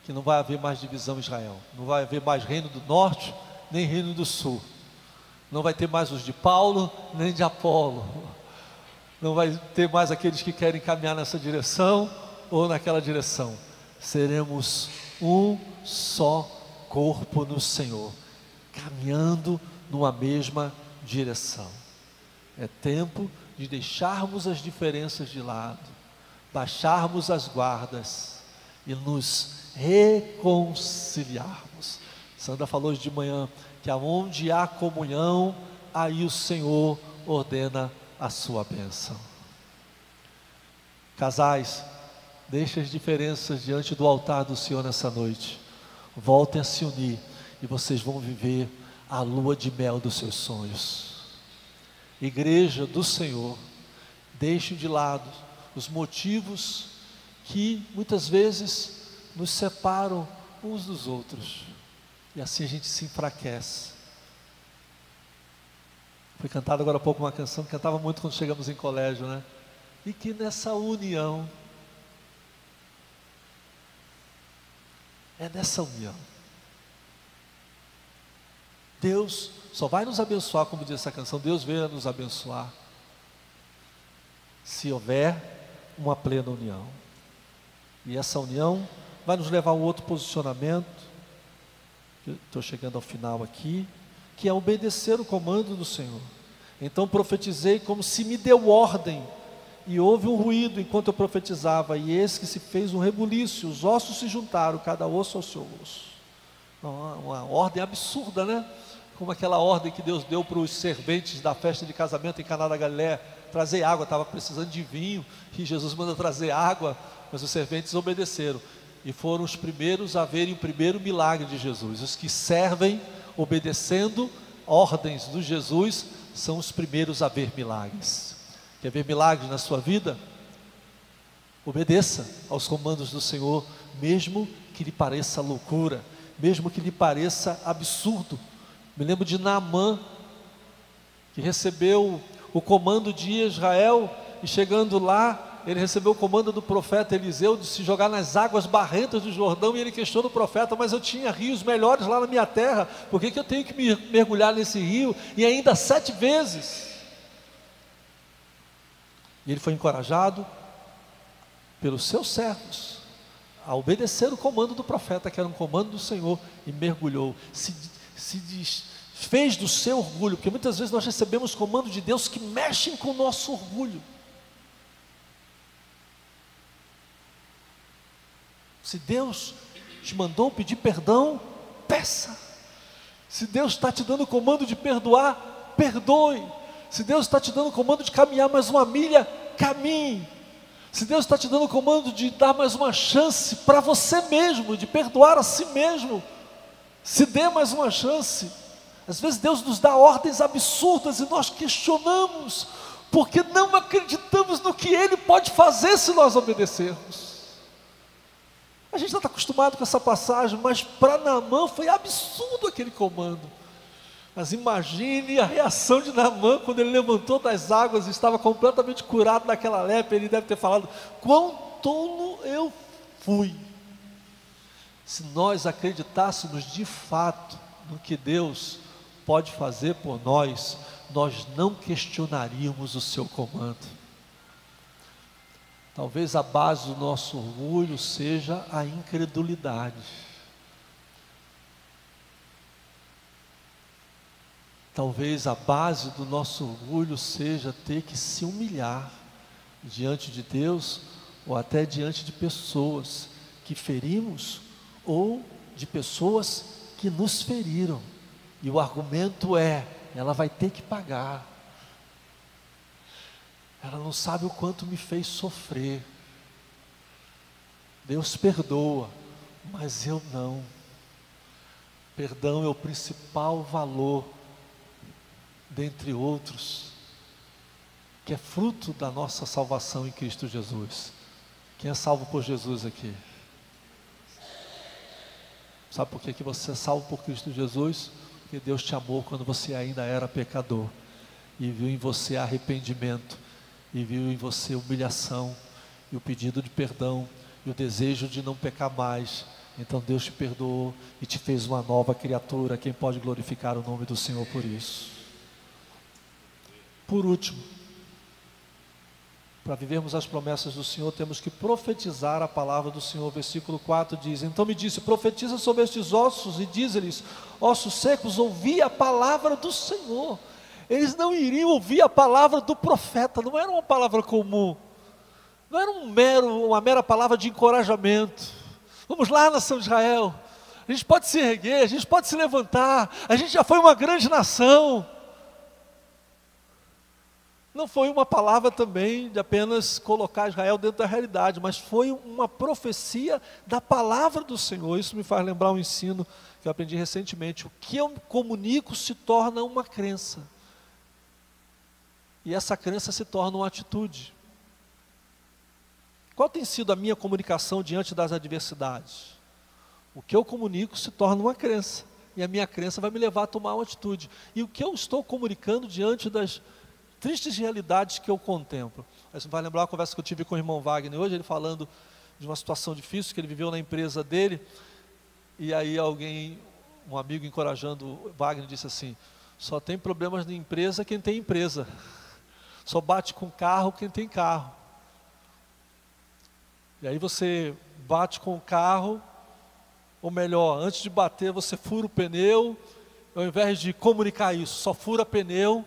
que não vai haver mais divisão em Israel, não vai haver mais reino do norte, nem reino do sul, não vai ter mais os de Paulo, nem de Apolo, não vai ter mais aqueles que querem caminhar nessa direção ou naquela direção. Seremos um só corpo no Senhor, caminhando numa mesma direção. É tempo de deixarmos as diferenças de lado, baixarmos as guardas e nos reconciliarmos. Sandra falou hoje de manhã que aonde há comunhão, aí o Senhor ordena a sua bênção. Casais, deixem as diferenças diante do altar do Senhor nessa noite. Voltem a se unir e vocês vão viver a lua de mel dos seus sonhos. Igreja do Senhor, deixem de lado os motivos que muitas vezes nos separam uns dos outros, e assim a gente se enfraquece. Foi cantada agora há pouco uma canção que cantava muito quando chegamos em colégio, né? E que nessa união, é nessa união, Deus só vai nos abençoar, como diz essa canção, Deus veio nos abençoar se houver uma plena união. E essa união vai nos levar a um outro posicionamento, estou chegando ao final aqui, que é obedecer o comando do Senhor. Então profetizei como se me deu ordem, e houve um ruído enquanto eu profetizava, e eis que se fez um rebuliço, os ossos se juntaram, cada osso ao seu osso. Uma ordem absurda, né? Como aquela ordem que Deus deu para os serventes da festa de casamento em Caná da Galileia, trazer água, estava precisando de vinho, e Jesus manda trazer água, mas os serventes obedeceram, e foram os primeiros a verem o primeiro milagre de Jesus. Os que servem obedecendo ordens do Jesus são os primeiros a ver milagres. Quer ver milagres na sua vida? Obedeça aos comandos do Senhor, mesmo que lhe pareça loucura, mesmo que lhe pareça absurdo. Me lembro de Naamã, que recebeu o comando de ir a Israel, e chegando lá, ele recebeu o comando do profeta Eliseu de se jogar nas águas barrentas do Jordão, e ele questionou o profeta: mas eu tinha rios melhores lá na minha terra, por que eu tenho que mergulhar nesse rio, e ainda 7 vezes? E ele foi encorajado pelos seus servos a obedecer o comando do profeta, que era um comando do Senhor, e mergulhou, se desfez do seu orgulho, porque muitas vezes nós recebemos comandos de Deus que mexem com o nosso orgulho. Se Deus te mandou pedir perdão, peça. Se Deus está te dando o comando de perdoar, perdoe. Se Deus está te dando o comando de caminhar mais uma milha, caminhe. Se Deus está te dando o comando de dar mais uma chance para você mesmo, de perdoar a si mesmo, se dê mais uma chance. Às vezes Deus nos dá ordens absurdas e nós questionamos, porque não acreditamos no que Ele pode fazer se nós obedecermos. A gente já está acostumado com essa passagem, mas para Naamã foi absurdo aquele comando. Mas imagine a reação de Naamã quando ele levantou das águas e estava completamente curado daquela lepra. Ele deve ter falado: quão tolo eu fui. Se nós acreditássemos de fato no que Deus pode fazer por nós, nós não questionaríamos o seu comando. Talvez a base do nosso orgulho seja a incredulidade. Talvez a base do nosso orgulho seja ter que se humilhar diante de Deus, ou até diante de pessoas que ferimos, ou de pessoas que nos feriram. E o argumento é: ela vai ter que pagar. Ela não sabe o quanto me fez sofrer. Deus perdoa, mas eu não. Perdão é o principal valor, dentre outros, que é fruto da nossa salvação em Cristo Jesus. Quem é salvo por Jesus aqui? Sabe por que você é salvo por Cristo Jesus? Porque Deus te amou quando você ainda era pecador, e viu em você arrependimento, e viu em você humilhação, e o pedido de perdão, e o desejo de não pecar mais. Então Deus te perdoou e te fez uma nova criatura. Quem pode glorificar o nome do Senhor por isso? Por último, para vivermos as promessas do Senhor, temos que profetizar a palavra do Senhor. Versículo 4 diz: então me disse, profetiza sobre estes ossos, e diz-lhes: ossos secos, ouvi a palavra do Senhor. Eles não iriam ouvir a palavra do profeta, não era uma palavra comum, não era uma mera palavra de encorajamento. Vamos lá, nação de Israel, a gente pode se erguer, a gente pode se levantar, a gente já foi uma grande nação. Não foi uma palavra também de apenas colocar Israel dentro da realidade, mas foi uma profecia da palavra do Senhor. Isso me faz lembrar um ensino que eu aprendi recentemente: o que eu comunico se torna uma crença, e essa crença se torna uma atitude. Qual tem sido a minha comunicação diante das adversidades? O que eu comunico se torna uma crença, e a minha crença vai me levar a tomar uma atitude. E o que eu estou comunicando diante das tristes realidades que eu contemplo? Você vai lembrar uma conversa que eu tive com o irmão Wagner hoje, ele falando de uma situação difícil que ele viveu na empresa dele, e aí um amigo encorajando o Wagner, disse assim: só tem problemas na empresa quem tem empresa, só bate com carro quem tem carro. E aí você bate com o carro, ou melhor, antes de bater você fura o pneu, ao invés de comunicar isso, só fura pneu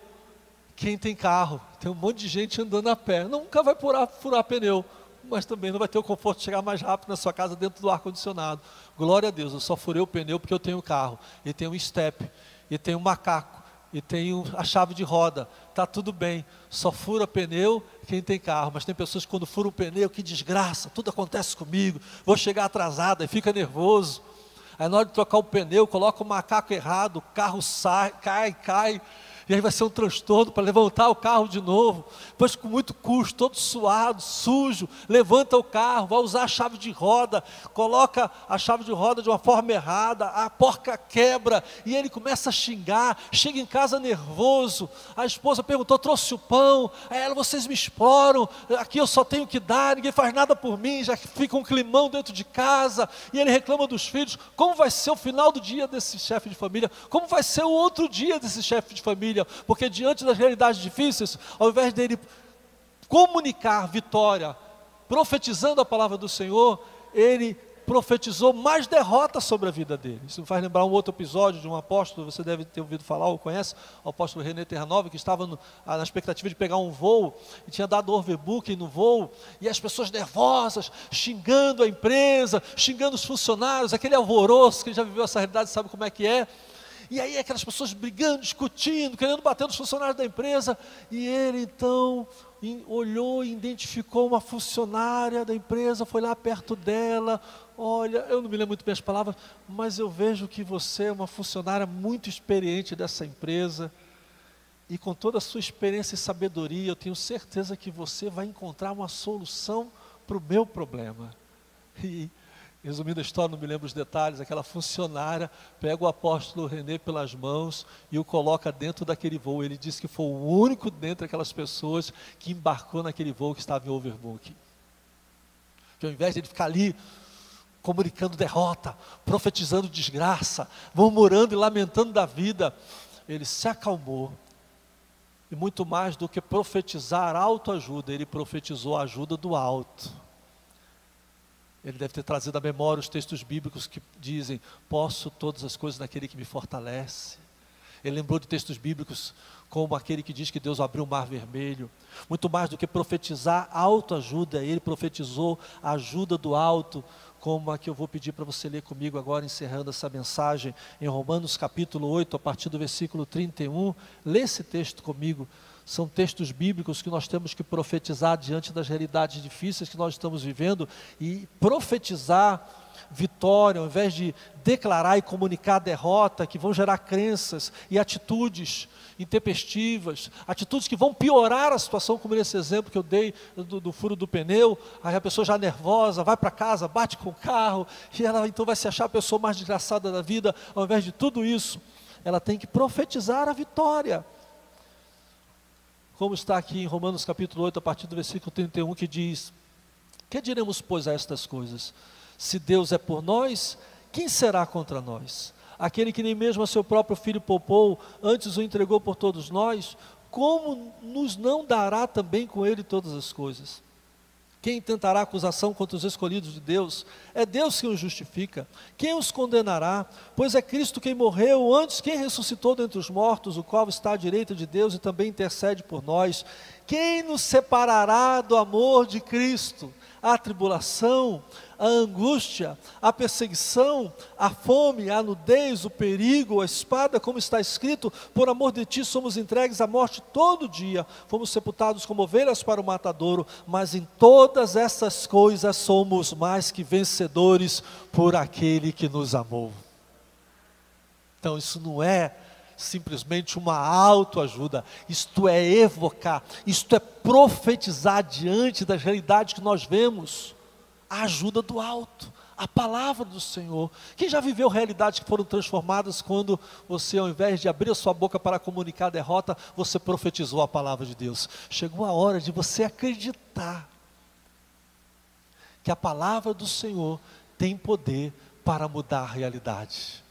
Quem tem carro, tem um monte de gente andando a pé, nunca vai furar pneu, mas também não vai ter o conforto de chegar mais rápido na sua casa dentro do ar-condicionado. Glória a Deus, eu só furei o pneu porque eu tenho carro, e tenho um step, e tenho um macaco, e tenho a chave de roda, está tudo bem. Só fura pneu quem tem carro, mas tem pessoas que quando furam o pneu, que desgraça, tudo acontece comigo, vou chegar atrasado, aí fica nervoso. Aí na hora de trocar o pneu, coloca o macaco errado, o carro sai, cai, e aí vai ser um transtorno para levantar o carro de novo. Depois com muito custo, todo suado, sujo, levanta o carro, vai usar a chave de roda, coloca a chave de roda de uma forma errada, a porca quebra, e ele começa a xingar, chega em casa nervoso. A esposa perguntou, trouxe o pão? Aí ela, vocês me exploram, aqui eu só tenho que dar, ninguém faz nada por mim, já fica um climão dentro de casa, e ele reclama dos filhos. Como vai ser o final do dia desse chefe de família? Como vai ser o outro dia desse chefe de família? Porque diante das realidades difíceis, ao invés dele comunicar vitória, profetizando a palavra do Senhor, ele profetizou mais derrota sobre a vida dele. Isso me faz lembrar um outro episódio de um apóstolo, você deve ter ouvido falar ou conhece, o apóstolo René Terranova, que estava na expectativa de pegar um voo, e tinha dado overbooking no voo, e as pessoas nervosas, xingando a empresa, xingando os funcionários, aquele alvoroço, quem já viveu essa realidade sabe como é que é. E aí aquelas pessoas brigando, discutindo, querendo bater nos funcionários da empresa, e ele então olhou e identificou uma funcionária da empresa, foi lá perto dela, olha, eu não me lembro muito bem as palavras, mas eu vejo que você é uma funcionária muito experiente dessa empresa, e com toda a sua experiência e sabedoria, eu tenho certeza que você vai encontrar uma solução para o meu problema. E resumindo a história, não me lembro os detalhes, aquela funcionária pega o apóstolo René pelas mãos e o coloca dentro daquele voo. Ele disse que foi o único dentre aquelas pessoas que embarcou naquele voo que estava em overbooking. Que ao invés de ele ficar ali comunicando derrota, profetizando desgraça, murmurando e lamentando da vida, ele se acalmou. E muito mais do que profetizar autoajuda, ele profetizou a ajuda do alto. Ele deve ter trazido à memória os textos bíblicos que dizem, posso todas as coisas naquele que me fortalece. Ele lembrou de textos bíblicos como aquele que diz que Deus abriu o mar vermelho. Muito mais do que profetizar autoajuda, ele profetizou a ajuda do alto, como a que eu vou pedir para você ler comigo agora, encerrando essa mensagem, em Romanos capítulo 8, a partir do versículo 31. Lê esse texto comigo. São textos bíblicos que nós temos que profetizar diante das realidades difíceis que nós estamos vivendo, e profetizar vitória, ao invés de declarar e comunicar derrota, que vão gerar crenças e atitudes intempestivas, atitudes que vão piorar a situação, como nesse exemplo que eu dei do furo do pneu. Aí a pessoa já nervosa, vai para casa, bate com o carro, e ela então vai se achar a pessoa mais desgraçada da vida. Ao invés de tudo isso, ela tem que profetizar a vitória. Como está aqui em Romanos capítulo 8, a partir do versículo 31, que diz, que diremos, pois, a estas coisas? Se Deus é por nós, quem será contra nós? Aquele que nem mesmo a seu próprio filho poupou, antes o entregou por todos nós, como nos não dará também com ele todas as coisas? Quem tentará acusação contra os escolhidos de Deus? É Deus quem os justifica. Quem os condenará? Pois é Cristo quem morreu, antes quem ressuscitou dentre os mortos, o qual está à direita de Deus e também intercede por nós. Quem nos separará do amor de Cristo? A tribulação, a angústia, a perseguição, a fome, a nudez, o perigo, a espada, como está escrito, por amor de ti somos entregues à morte todo dia, fomos sepultados como ovelhas para o matadouro, mas em todas essas coisas somos mais que vencedores por aquele que nos amou. Então isso não é simplesmente uma autoajuda, isto é evocar, isto é profetizar diante das realidades que nós vemos, a ajuda do alto, a palavra do Senhor. Quem já viveu realidades que foram transformadas quando você, ao invés de abrir a sua boca para comunicar a derrota, você profetizou a palavra de Deus? Chegou a hora de você acreditar que a palavra do Senhor tem poder para mudar a realidade.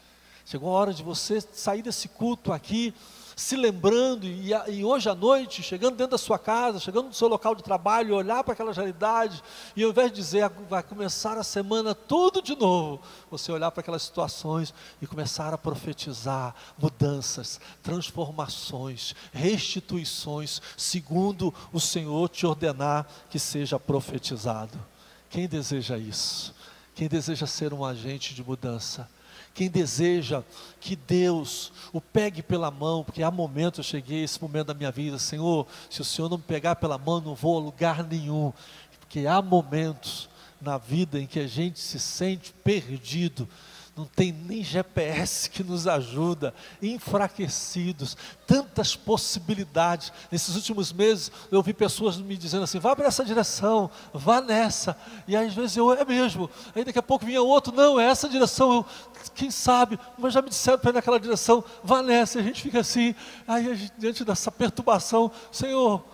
Chegou a hora de você sair desse culto aqui, se lembrando, e hoje à noite, chegando dentro da sua casa, chegando no seu local de trabalho, olhar para aquela realidade, e ao invés de dizer, vai começar a semana tudo de novo, você olhar para aquelas situações e começar a profetizar mudanças, transformações, restituições, segundo o Senhor te ordenar que seja profetizado. Quem deseja isso? Quem deseja ser um agente de mudança? Quem deseja que Deus o pegue pela mão, porque há momentos, eu cheguei a esse momento da minha vida, Senhor, se o Senhor não me pegar pela mão, não vou a lugar nenhum, porque há momentos na vida em que a gente se sente perdido, não tem nem GPS que nos ajuda, enfraquecidos, tantas possibilidades. Nesses últimos meses eu ouvi pessoas me dizendo assim, vá para essa direção, vá nessa, e aí, às vezes é mesmo, aí daqui a pouco vinha outro, não, é essa direção, quem sabe, mas já me disseram para ir naquela direção, vá nessa, e a gente fica assim, aí diante dessa perturbação, Senhor,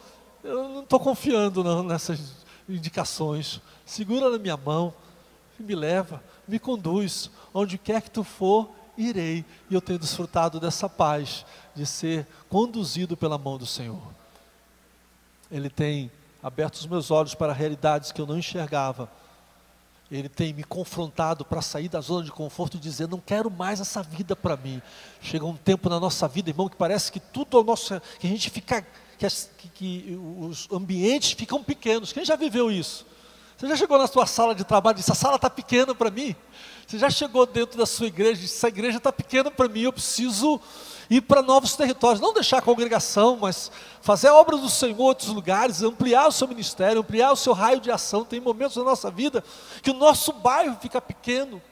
eu não estou confiando não, nessas indicações, segura na minha mão, me leva, me conduz, onde quer que tu for, irei, e eu tenho desfrutado dessa paz, de ser conduzido pela mão do Senhor. Ele tem aberto os meus olhos para realidades que eu não enxergava, Ele tem me confrontado para sair da zona de conforto e dizer, não quero mais essa vida para mim. Chega um tempo na nossa vida, irmão, que parece que tudo ao nosso, que a gente fica, que os ambientes ficam pequenos. Quem já viveu isso? Você já chegou na sua sala de trabalho e disse, a sala está pequena para mim? Você já chegou dentro da sua igreja e disse, essa igreja está pequena para mim, eu preciso ir para novos territórios, não deixar a congregação, mas fazer a obra do Senhor em outros lugares, ampliar o seu ministério, ampliar o seu raio de ação. Tem momentos na nossa vida que o nosso bairro fica pequeno,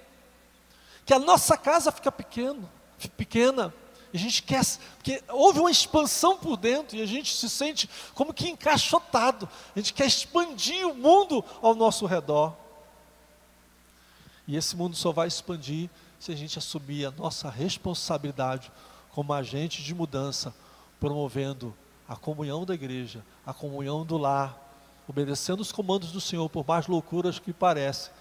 que a nossa casa fica pequena, e a gente quer, porque houve uma expansão por dentro, e a gente se sente como que encaixotado, a gente quer expandir o mundo ao nosso redor, e esse mundo só vai expandir se a gente assumir a nossa responsabilidade como agente de mudança, promovendo a comunhão da igreja, a comunhão do lar, obedecendo os comandos do Senhor, por mais loucuras que parecem,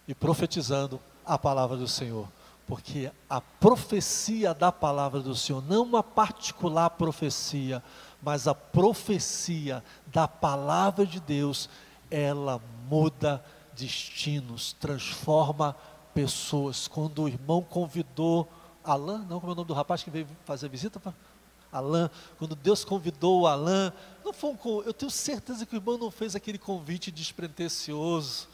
e profetizando a palavra do Senhor, porque a profecia da palavra do Senhor, não uma particular profecia, mas a profecia da palavra de Deus, ela muda destinos, transforma pessoas. Quando o irmão convidou Alain, não, como é o nome do rapaz que veio fazer visita? Alain, quando Deus convidou o Alain, não foi eu tenho certeza que o irmão não fez aquele convite despretensioso,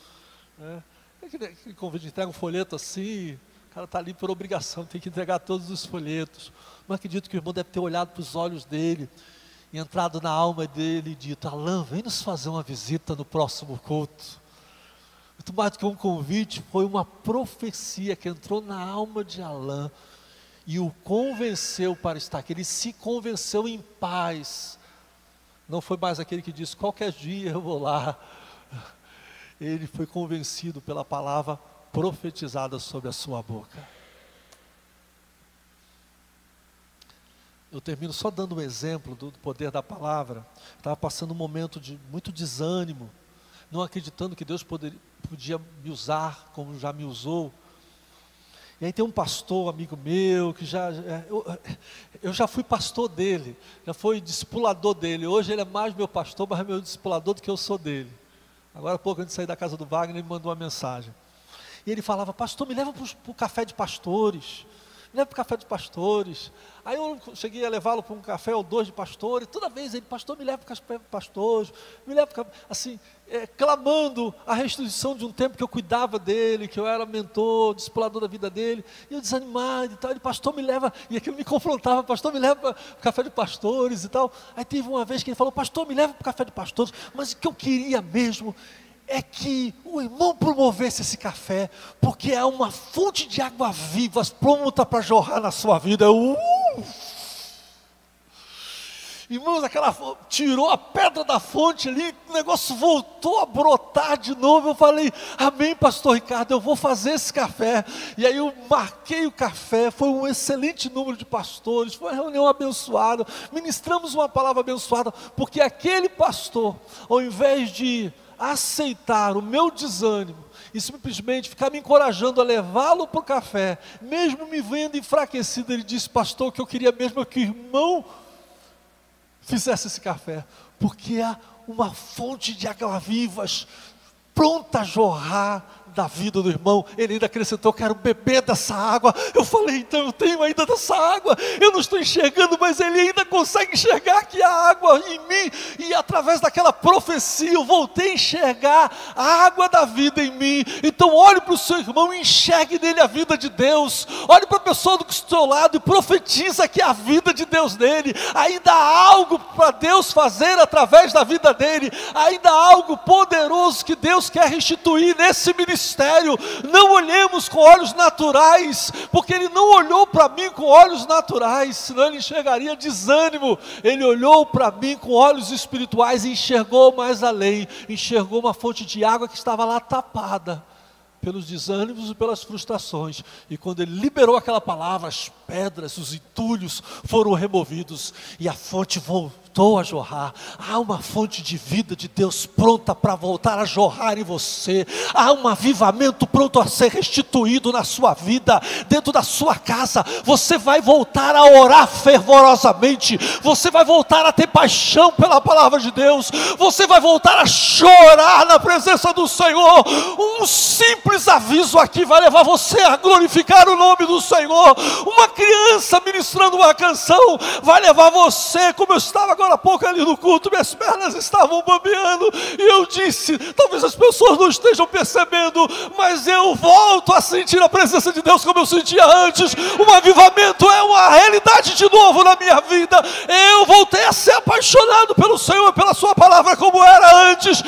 né? Aquele convite, entrega um folheto assim, o cara está ali por obrigação, tem que entregar todos os folhetos. Não acredito que o irmão deve ter olhado para os olhos dele, e entrado na alma dele e dito, Alain, vem nos fazer uma visita no próximo culto. Muito mais do que um convite, foi uma profecia que entrou na alma de Alain, e o convenceu para estar aqui. Ele se convenceu em paz, não foi mais aquele que disse, qualquer dia eu vou lá. Ele foi convencido pela palavra profetizada sobre a sua boca. Eu termino só dando um exemplo do poder da palavra. Estava passando um momento de muito desânimo, não acreditando que Deus podia me usar como já me usou. E aí tem um pastor, amigo meu, que eu já fui pastor dele, já fui discipulador dele. Hoje ele é mais meu pastor, mas é meu discipulador do que eu sou dele. Agora há pouco, antes de sair da casa do Wagner, ele me mandou uma mensagem. E ele falava, pastor, me leva para o café de pastores. Me leva para o café de pastores. Aí eu cheguei a levá-lo para um café ou dois de pastores. Toda vez ele, pastor, me leva para o café de pastores. Me leva para, assim, clamando a restituição de um tempo que eu cuidava dele, que eu era mentor, discipulador da vida dele. E eu desanimado e tal. Ele, pastor, me leva. E aquilo me confrontava, pastor, me leva para o café de pastores e tal. Aí teve uma vez que ele falou, pastor, me leva para o café de pastores. Mas o que eu queria mesmo é que o irmão promovesse esse café, porque é uma fonte de água viva, pronta para jorrar na sua vida. Irmãos, tirou a pedra da fonte ali, o negócio voltou a brotar de novo. Eu falei, amém, pastor Ricardo, eu vou fazer esse café. E aí eu marquei o café, foi um excelente número de pastores, foi uma reunião abençoada, ministramos uma palavra abençoada, porque aquele pastor, ao invés de aceitar o meu desânimo e simplesmente ficar me encorajando a levá-lo para o café, mesmo me vendo enfraquecido, ele disse: pastor, que eu queria mesmo que o irmão fizesse esse café, porque há uma fonte de águas vivas pronta a jorrar da vida do irmão. Ele ainda acrescentou: quero beber dessa água. Eu falei: então eu tenho ainda dessa água, eu não estou enxergando, mas ele ainda consegue enxergar que há água em mim, e através daquela profecia eu voltei a enxergar a água da vida em mim. Então olhe para o seu irmão e enxergue nele a vida de Deus. Olhe para a pessoa do seu lado e profetiza que há a vida de Deus nele. Ainda há algo para Deus fazer através da vida dele, ainda há algo poderoso que Deus quer restituir nesse ministério. Não olhemos com olhos naturais, porque ele não olhou para mim com olhos naturais, senão ele enxergaria desânimo. Ele olhou para mim com olhos espirituais e enxergou mais além, enxergou uma fonte de água que estava lá tapada pelos desânimos e pelas frustrações. E quando ele liberou aquela palavra, as pedras, os entulhos foram removidos e a fonte voltou a jorrar. Há uma fonte de vida de Deus pronta para voltar a jorrar em você. Há um avivamento pronto a ser restituído na sua vida, dentro da sua casa. Você vai voltar a orar fervorosamente, você vai voltar a ter paixão pela palavra de Deus, você vai voltar a chorar na presença do Senhor. Um simples aviso aqui vai levar você a glorificar o nome do Senhor. Uma criança ministrando uma canção vai levar você, como eu estava agora há pouco ali no culto, minhas pernas estavam bambeando, e eu disse: talvez as pessoas não estejam percebendo, mas eu volto a sentir a presença de Deus como eu sentia antes. Um avivamento é uma realidade de novo na minha vida. Eu voltei a ser apaixonado pelo Senhor, pela sua palavra, como era antes.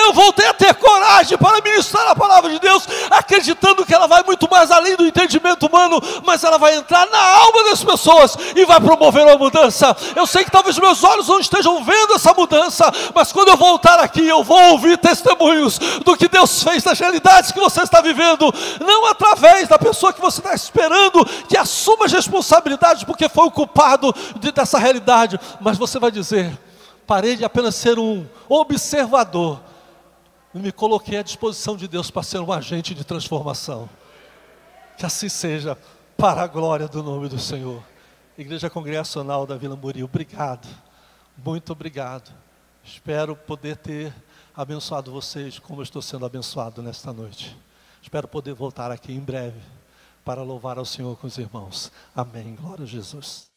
Eu voltei a ter coragem para ministrar a palavra de Deus, acreditando que ela vai muito mais além do entendimento humano, mas ela vai entrar na alma das pessoas e vai promover uma mudança. Eu sei que talvez meus olhos não estejam vendo essa mudança, mas quando eu voltar aqui, eu vou ouvir testemunhos do que Deus fez, das realidades que você está vivendo, não através da pessoa que você está esperando que assuma as responsabilidades porque foi o culpado dessa realidade, mas você vai dizer: parei de apenas ser um observador e me coloquei à disposição de Deus para ser um agente de transformação. Que assim seja, para a glória do nome do Senhor. Igreja Congregacional da Vila Muril, obrigado, muito obrigado. Espero poder ter abençoado vocês como eu estou sendo abençoado nesta noite. Espero poder voltar aqui em breve para louvar ao Senhor com os irmãos. Amém. Glória a Jesus.